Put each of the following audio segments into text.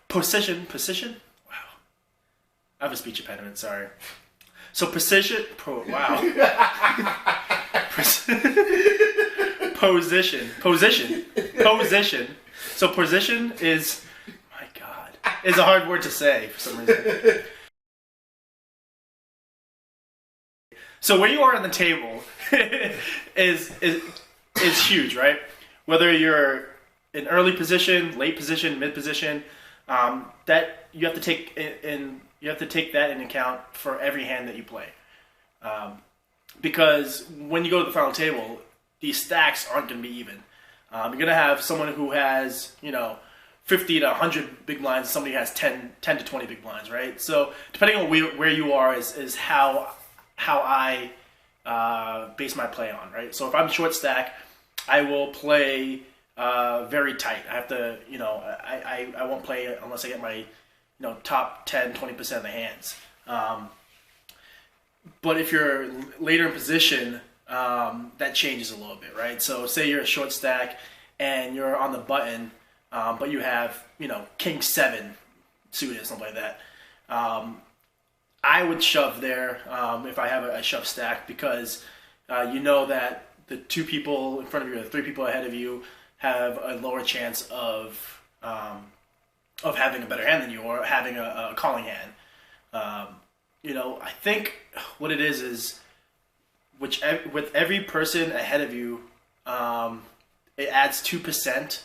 Position? Wow. I have a speech impediment, sorry. So wow. Position. So position is, my God, is a hard word to say for some reason. So where you are on the table is huge, right? Whether you're in early position, late position, mid position, that you have to take that into account for every hand that you play. Because when you go to the final table, these stacks aren't going to be even. You're going to have someone who has 50 to 100 big blinds, and somebody who has 10 to 20 big blinds, right? So depending on where you are is how I base my play on, right? So if I'm short stack, I will play very tight. I have to, I won't play unless I get my, top 10, 20% of the hands. But if you're later in position, that changes a little bit, right? So say you're a short stack and you're on the button, but you have, King 7 suited, something like that. I would shove there if I have a shove stack because you know that the 2 people in front of you or the 3 people ahead of you have a lower chance of having a better hand than you or having a calling hand. I think what it is with every person ahead of you, it adds 2%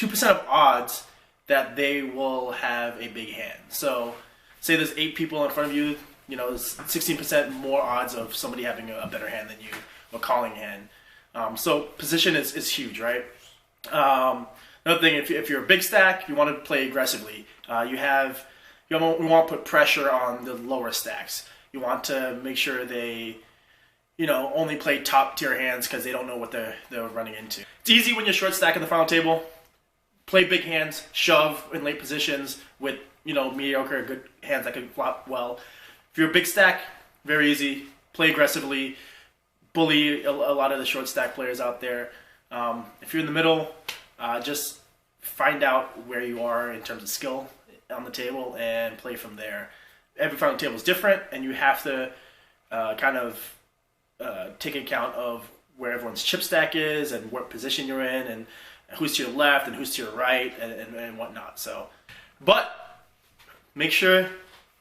of odds that they will have a big hand. So say there's 8 people in front of you, there's 16% more odds of somebody having a better hand than you, or calling hand. So position is huge, right? Another thing, if you're a big stack, you want to play aggressively. You want to put pressure on the lower stacks. You want to make sure they, only play top tier hands because they don't know what they're running into. It's easy when you're short stack in the final table. Play big hands, shove in late positions with mediocre, good hands that can flop well. If you're a big stack, very easy. Play aggressively. Bully a lot of the short stack players out there. If you're in the middle, just find out where you are in terms of skill on the table and play from there. Every final table is different, and you have to take account of where everyone's chip stack is and what position you're in and who's to your left and who's to your right and whatnot. So, but make sure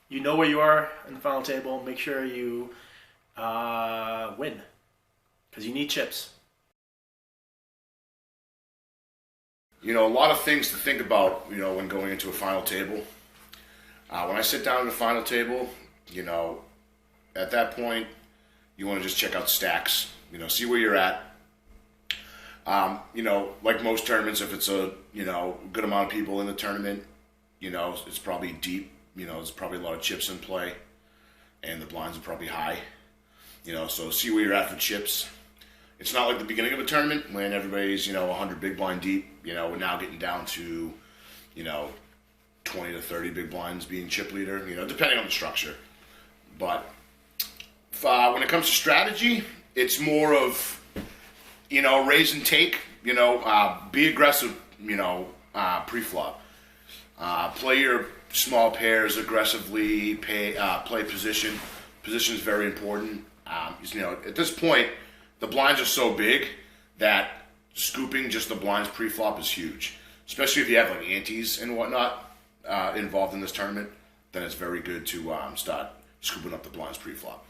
you know where you are in the final table. Make sure you win because you need chips. A lot of things to think about, when going into a final table. When I sit down at the final table, at that point, you want to just check out stacks, see where you're at. Like most tournaments, if it's a, good amount of people in the tournament, it's probably deep, there's probably a lot of chips in play, and the blinds are probably high, so see where you're at for chips. It's not like the beginning of a tournament when everybody's, 100 big blind deep. We're now getting down to, 20 to 30 big blinds being chip leader, depending on the structure. But when it comes to strategy, it's more of, raise and take, be aggressive, pre-flop. Play your small pairs aggressively, play position. Position is very important. At this point, the blinds are so big that scooping just the blinds pre-flop is huge. Especially if you have like antes and whatnot involved in this tournament, then it's very good to start scooping up the blinds pre-flop.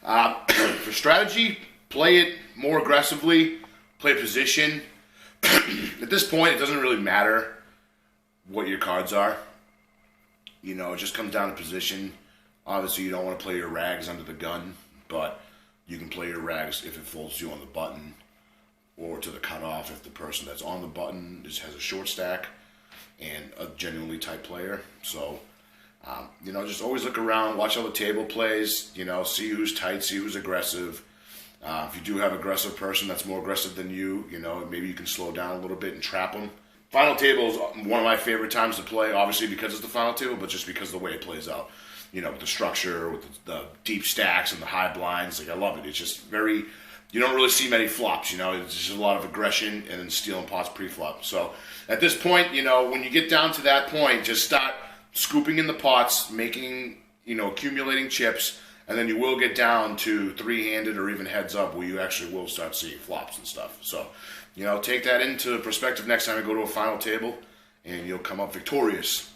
For strategy, play it more aggressively, play position. At this point, it doesn't really matter what your cards are. It just comes down to position. Obviously, you don't want to play your rags under the gun, but you can play your rags if it folds you on the button or to the cutoff if the person that's on the button has a short stack and a genuinely tight player. So, just always look around, watch how the table plays, see who's tight, see who's aggressive. If you do have an aggressive person that's more aggressive than you, maybe you can slow down a little bit and trap them. Final table is one of my favorite times to play, obviously because it's the final table, but just because of the way it plays out. With the structure, with the deep stacks and the high blinds. I love it. It's just very you don't really see many flops. It's just a lot of aggression and then stealing pots pre-flop. So at this point, when you get down to that point, just start scooping in the pots, making, accumulating chips, and then you will get down to three-handed or even heads up where you actually will start seeing flops and stuff. So, take that into perspective next time you go to a final table, and you'll come up victorious.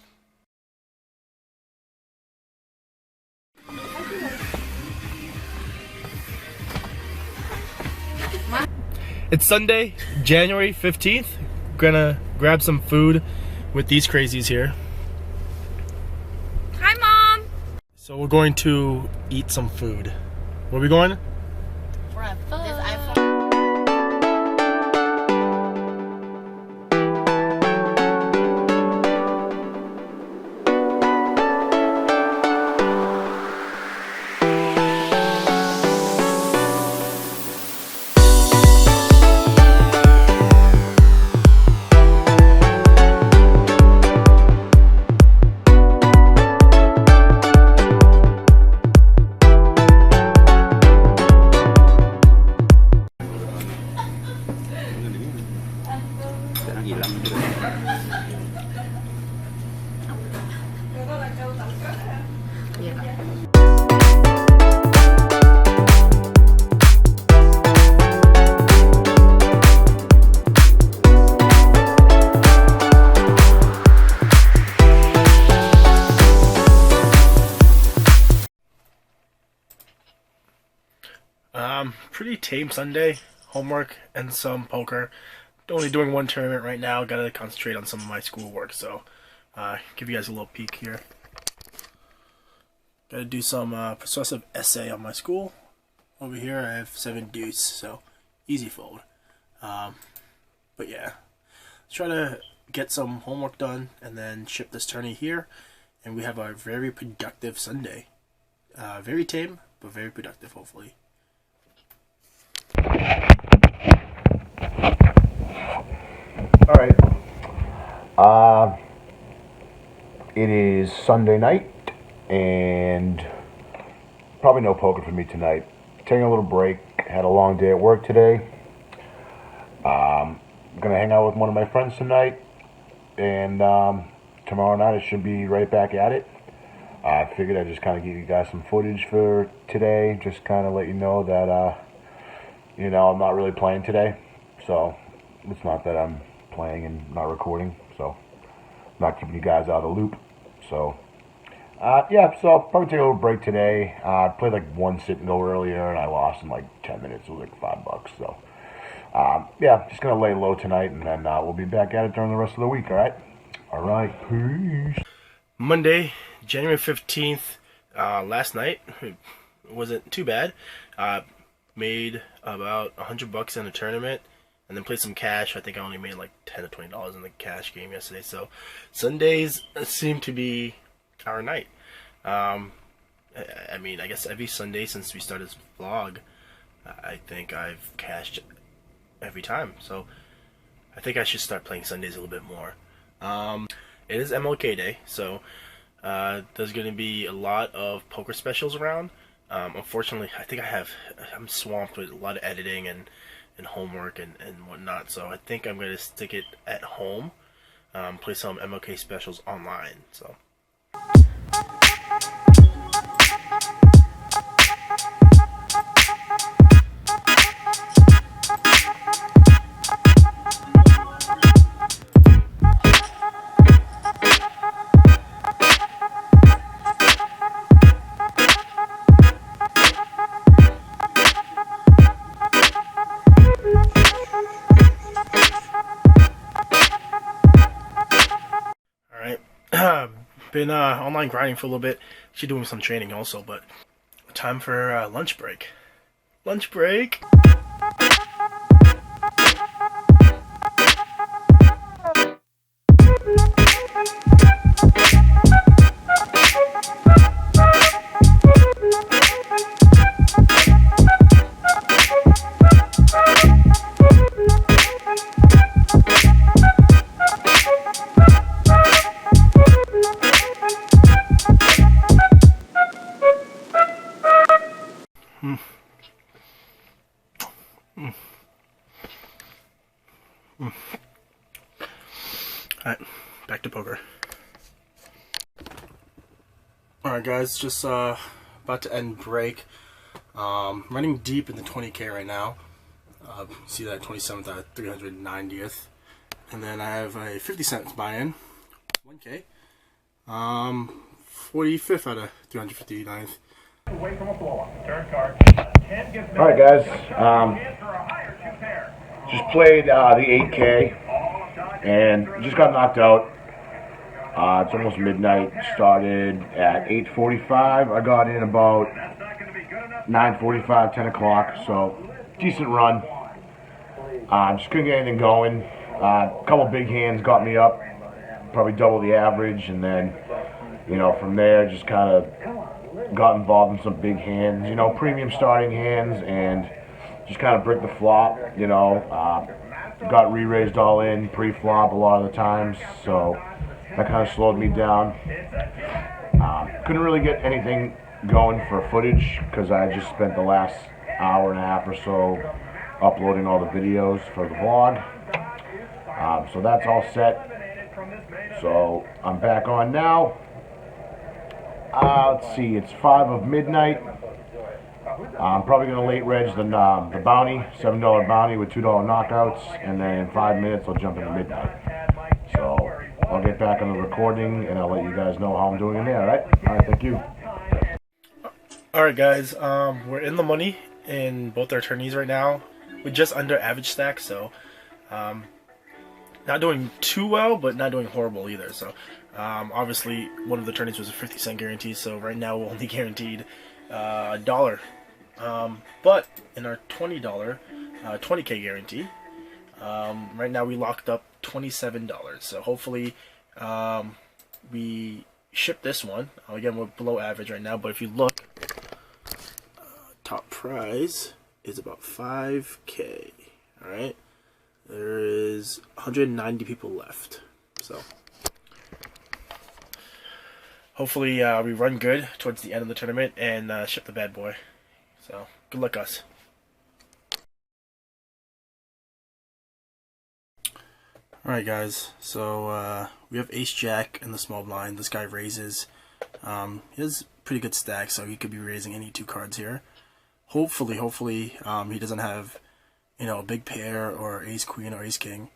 It's Sunday, January 15th. Gonna grab some food with these crazies here. Hi, Mom! So we're going to eat some food. Where are we going? For a food. Pretty tame Sunday. Homework and some poker. Only doing one tournament right now. Gotta concentrate on some of my schoolwork, so give you guys a little peek here. Gotta do some persuasive essay on my school. Over here I have 7 deuce, so easy fold. But yeah, let's try to get some homework done and then ship this tourney here, and we have a very productive Sunday. Very tame, but very productive, hopefully. All right. It is Sunday night, and probably no poker for me tonight. Taking a little break. Had a long day at work today. Gonna hang out with one of my friends tonight, and tomorrow night I should be right back at it. I figured I'd just kind of give you guys some footage for today, just kind of let you know that I'm not really playing today. So it's not that I'm playing and not recording, so I'm not keeping you guys out of the loop. So so I'll probably take a little break today. I played like one sit and go earlier, and I lost in like 10 minutes. It was like $5. So just gonna lay low tonight, and then we'll be back at it during the rest of the week. All right, peace. Monday, January 15th. Last night it wasn't too bad. Made about $100 in a tournament, and then played some cash. I think I only made like $10 to $20 in the cash game yesterday. So Sundays seem to be our night. I guess every Sunday since we started this vlog, I think I've cashed every time. So I think I should start playing Sundays a little bit more. It is MLK Day, so there's going to be a lot of poker specials around. Unfortunately, I think I'm swamped with a lot of editing and homework and whatnot, so I think I'm going to stick it at home, play some MLK specials online. So been online grinding for a little bit. Actually doing some training also, but time for lunch break. Lunch break. Alright guys, just about to end break. Running deep in the 20K right now. See that 27th out of 390th. And then I have a 50 cents buy-in, 1K. 45th out of 359th. Alright guys, just played the 8K and just got knocked out. It's almost midnight. Started at 8:45. I got in about 9:45, 10 o'clock. So decent run. Just couldn't get anything going. A couple big hands got me up, probably double the average, and then from there just kind of got involved in some big hands. Premium starting hands, and just kind of brick the flop. Got re-raised all in pre-flop a lot of the times, so that kind of slowed me down. Couldn't really get anything going for footage because I just spent the last hour and a half or so uploading all the videos for the vlog. So that's all set. So I'm back on now. Let's see, it's 5 of midnight. I'm probably going to late reg the bounty, $7 bounty with $2 knockouts, and then in 5 minutes I'll jump into midnight. So I'll get back on the recording and I'll let you guys know how I'm doing in there, alright? Alright, thank you. Alright guys, we're in the money in both our tourneys right now. We're just under average stack, so not doing too well, but not doing horrible either. So obviously one of the tourneys was a 50-cent guarantee, so right now we're only guaranteed $1. But in our $20 20K guarantee, right now we locked up $27. So hopefully we ship this one. Again, we're below average right now, but if you look, top prize is about 5K. Alright, there is 190 people left, so hopefully we run good towards the end of the tournament and ship the bad boy. So good luck us. Alright guys, so we have Ace Jack in the small blind. This guy raises. He has pretty good stack, so he could be raising any 2 cards here. Hopefully he doesn't have a big pair or Ace Queen or Ace King.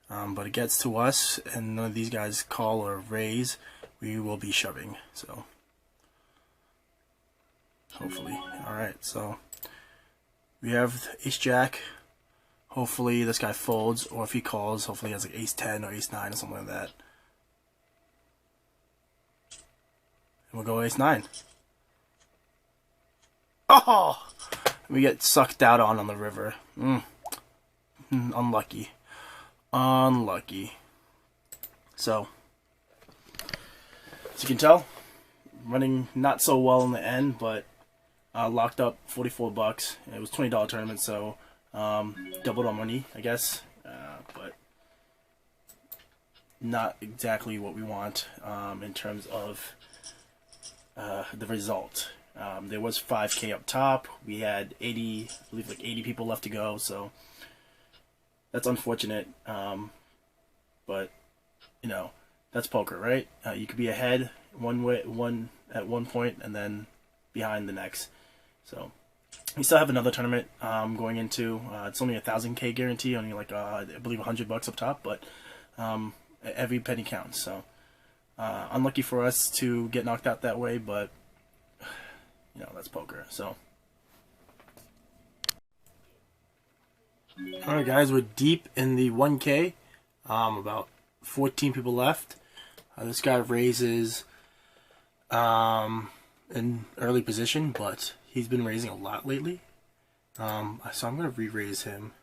But it gets to us and none of these guys call or raise, we will be shoving. So hopefully. Alright, so we have Ace Jack. Hopefully this guy folds, or if he calls, hopefully he has like Ace 10 or Ace 9 or something like that. And we'll go Ace 9. Oh! We get sucked out on the river. Unlucky. Unlucky. So, as you can tell, running not so well in the end, but locked up $44. It was $20 tournament, so doubled our money, I guess, but not exactly what we want in terms of the result. There was 5K up top. We had 80, I believe, like 80 people left to go, so that's unfortunate. But that's poker, right? You could be ahead one at one point and then behind the next. So we still have another tournament going into. It's only a 1,000K guarantee, only like I believe $100 up top, but every penny counts. So unlucky for us to get knocked out that way, but that's poker. So alright guys, we're deep in the 1K. About 14 people left. This guy raises in early position, but he's been raising a lot lately. So I'm going to re-raise him.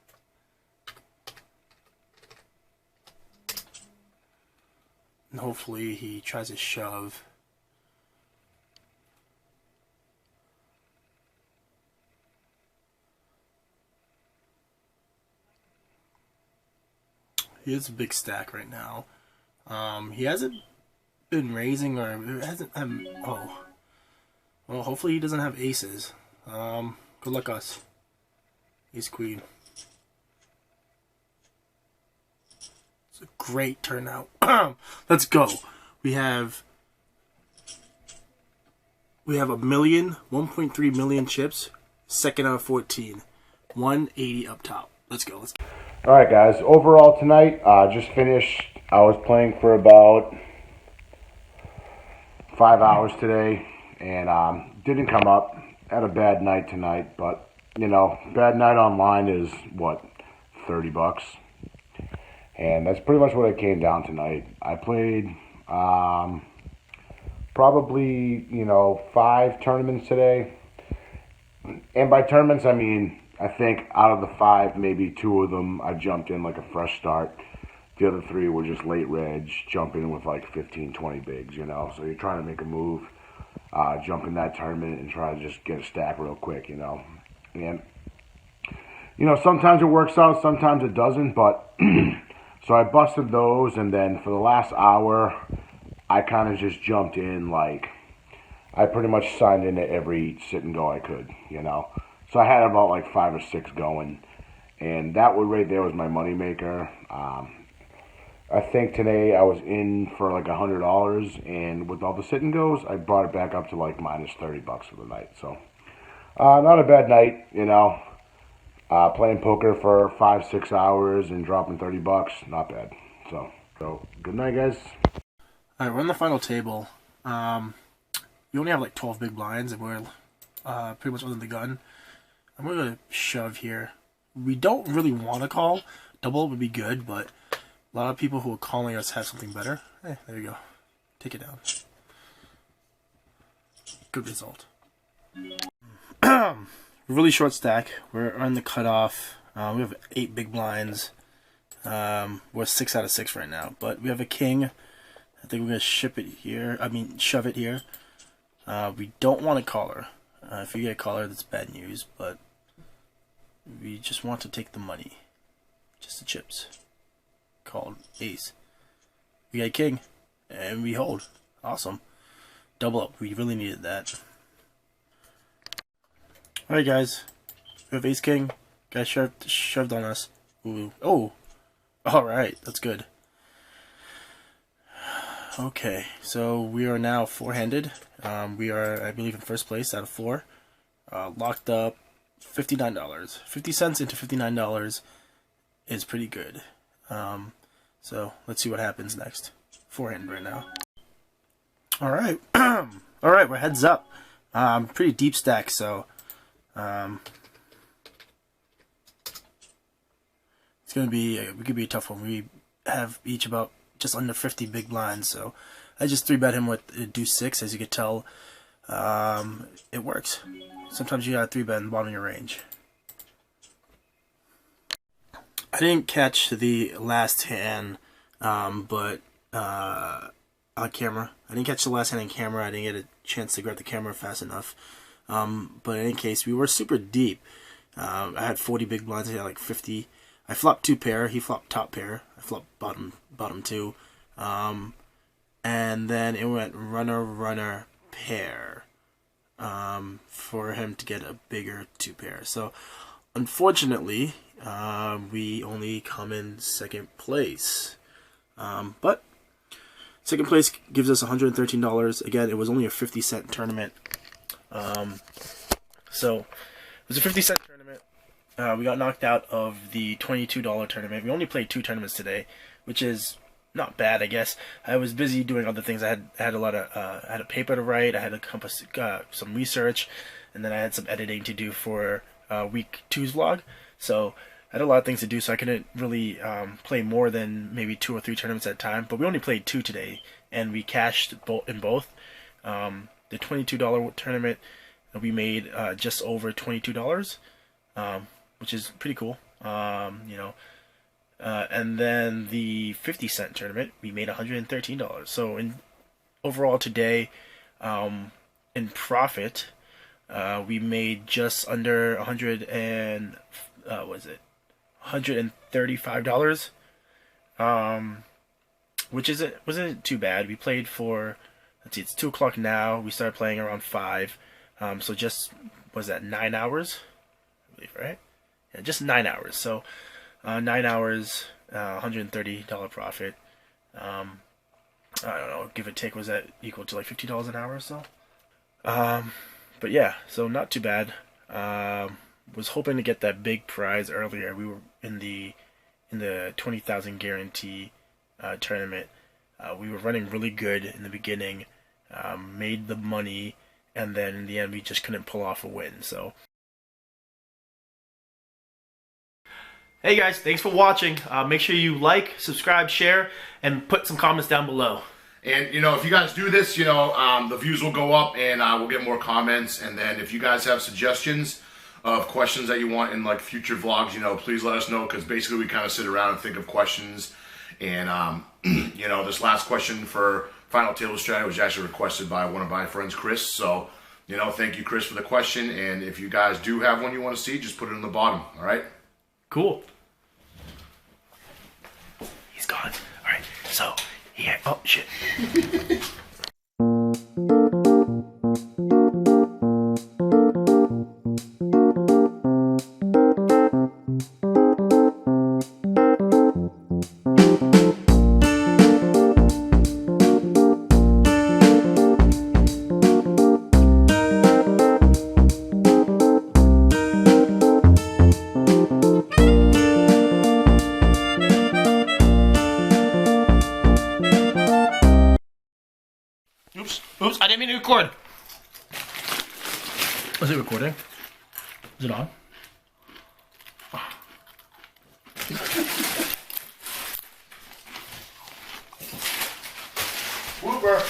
And hopefully he tries to shove. He has a big stack right now. He hasn't been raising, or hasn't. Oh, well, hopefully he doesn't have aces. Good luck us. Ace Queen. It's a great turnout. Let's go. We have We have 1.3 million chips. Second out of 14. 180 up top. Let's go. All right, guys. Overall tonight, just finished. I was playing for about 5 hours today, and didn't come up. Had a bad night tonight, but you know, bad night online is what, $30, and that's pretty much what it came down tonight. I played probably 5 tournaments today, and by tournaments I mean I think out of the 5, maybe 2 of them I jumped in like a fresh start. The other 3 were just late reg, jumping in with like 15, 20 bigs, So you're trying to make a move, jump in that tournament and try to just get a stack real quick, And, sometimes it works out, sometimes it doesn't, but so I busted those, and then for the last hour, I kind of just jumped in, like, I pretty much signed into every sit and go I could, So I had about like 5 or 6 going, and that one right there was my moneymaker. I think today I was in for like $100, and with all the sit and goes, I brought it back up to like minus $30 for the night. So, not a bad night, playing poker for 5-6 hours and dropping $30, not bad. So good night, guys. All right, we're on the final table. You only have like 12 big blinds, and we're pretty much under the gun. I'm going to shove here. We don't really want to call. Double would be good, but a lot of people who are calling us have something better. Hey, there you go. Take it down. Good result. Really short stack. We're on the cutoff. We have 8 big blinds. We're 6 out of 6 right now, but we have a king. I think we're going to shove it here. We don't want a caller. If you get a caller, that's bad news, but we just want to take the money. Just the chips. Called ace. We got king, and we hold. Awesome. Double up. We really needed that. Alright, guys. We have ace king. Guy shoved on us. Ooh. Oh! Alright, that's good. Okay, so we are now 4-handed. We are, I believe, in first place out of 4. Locked up $59. 50 cents into $59 is pretty good. So let's see what happens next. 4-handed right now. Alright. Alright, we're heads up. Pretty deep stack, so it's gonna be it could be a tough one. We have each about just under 50 big blinds, so I just 3-bet him with deuce 6. As you can tell, it works. Sometimes you gotta 3-bet in the bottom of your range. I didn't catch the last hand, but on camera. I didn't catch the last hand on camera. I didn't get a chance to grab the camera fast enough. But in any case, we were super deep. I had 40 big blinds. I had like 50. I flopped 2 pair. He flopped top pair. I flopped bottom 2. And then it went runner pair for him to get a bigger 2 pair. So unfortunately, we only come in second place. But second place gives us $113. Again, it was only a 50-cent tournament. So it was a 50-cent tournament. We got knocked out of the $22 tournament. We only played 2 tournaments today, which is not bad, I guess. I was busy doing other things. I had a lot of I had a paper to write. I had to compass some research, and then I had some editing to do for week 2's vlog. So I had a lot of things to do, so I couldn't really play more than maybe 2 or 3 tournaments at a time. But we only played 2 today, and we cashed in both. The $22 tournament, we made just over $22, which is pretty cool. And then the 50-cent tournament, we made $113. So overall today, in profit, we made just under $135, which wasn't too bad. We played for, let's see, it's 2 o'clock now. We started playing around 5, so just, was that 9 hours? I believe, right? Yeah, just 9 hours. So 9 hours, $130 profit. I don't know, give or take, was that equal to like $50 an hour or so? But yeah, so not too bad. Was hoping to get that big prize earlier. We were in the 20,000 guarantee tournament. We were running really good in the beginning, made the money, and then in the end we just couldn't pull off a win. So, hey guys, thanks for watching. Make sure you like, subscribe, share, and put some comments down below. And, you know, if you guys do this, you know, the views will go up and we'll get more comments. And then if you guys have suggestions of questions that you want in, like, future vlogs, you know, please let us know. Because basically we kind of sit around and think of questions. And, you know, this last question for Final Table Strategy was actually requested by one of my friends, Chris. So, you know, thank you, Chris, for the question. And if you guys do have one you want to see, just put it in the bottom. All right? Cool. He's gone. All right, so... yeah. Oh, shit. Oops, I didn't mean to record. Was it recording? Is it on? Whooper.